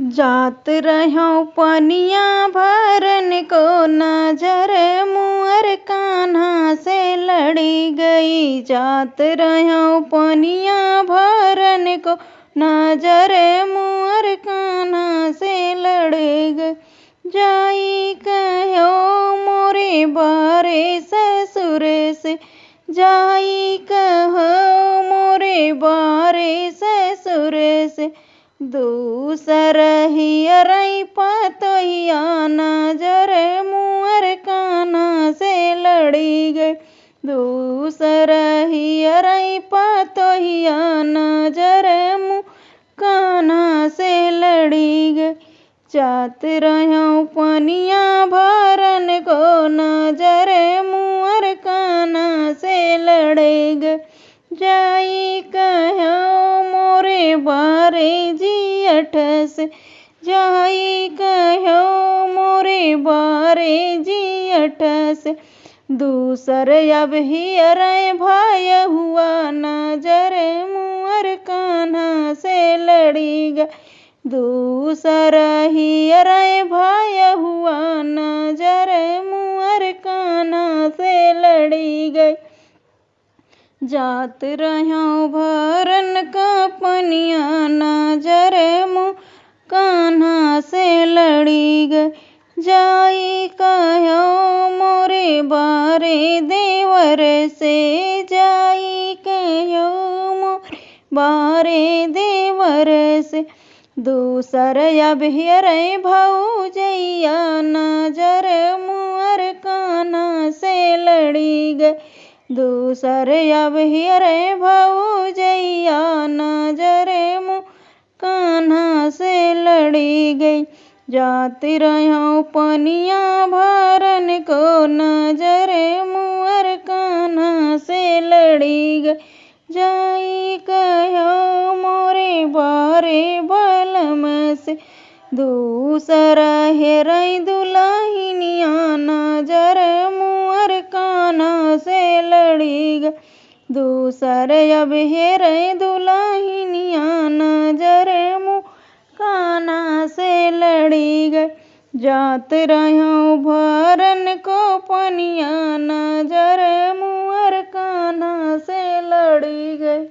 जात रह्यों पनिया भरन को नजर मुअर कान्हा से लड़ी गई। जात रह्यों पनिया भरन को नजर मुअर कान्हा से लड़ गई। जाई कहो मोरे बारे ससुर से, जाई कहो मोरे बारे ससुर से। दूसर हियरई पतोहिया नजर मुअर कान्हा से लड़ी गई। दूसर हियरई पतोहिया नजर मुअर कान्हा से लड़ी गई। जात रह्यों पनिया भरन को नजर मुअर कान्हा से लड़ गई। जाई कहो मोरे बारे जियठ से, जाई कहो मोरे बारे जियठ से। दूसर अब हियरई भय हुआ नजर मुअर कान्हा से लड़ी गई। दूसर हियरई भय हुआ नजर मुअर कान्हा से लड़ी गई। जात रह्यों भरन का पनिया नजर मुअर कान्हा से लड़ी गई। जाई कहो मोरे बारे देवर से, जाई कहो मोरे बारे देवर से। दूसर अब हियरई भौजैया नजर मुअर कान्हा से लड़ी गई। दूसर अब हियरई भौजैया नजर मुअर कान्हा से लड़ी गई। जात रह्यों पनिया भरन को नजर मुअर कान्हा से लड़ी गई। जाई कहो मोरे बारे बलम से, दूसर हियरई दुल्हनिया नजर मुअर कान्हा से लड़ी गई। दूसर अब हियरई दुल्हनिया नजर मुअर कान्हा से लड़ी गई। जात रह्यों भरन को पनिया नजर मुअर कान्हा से लड़ी गई।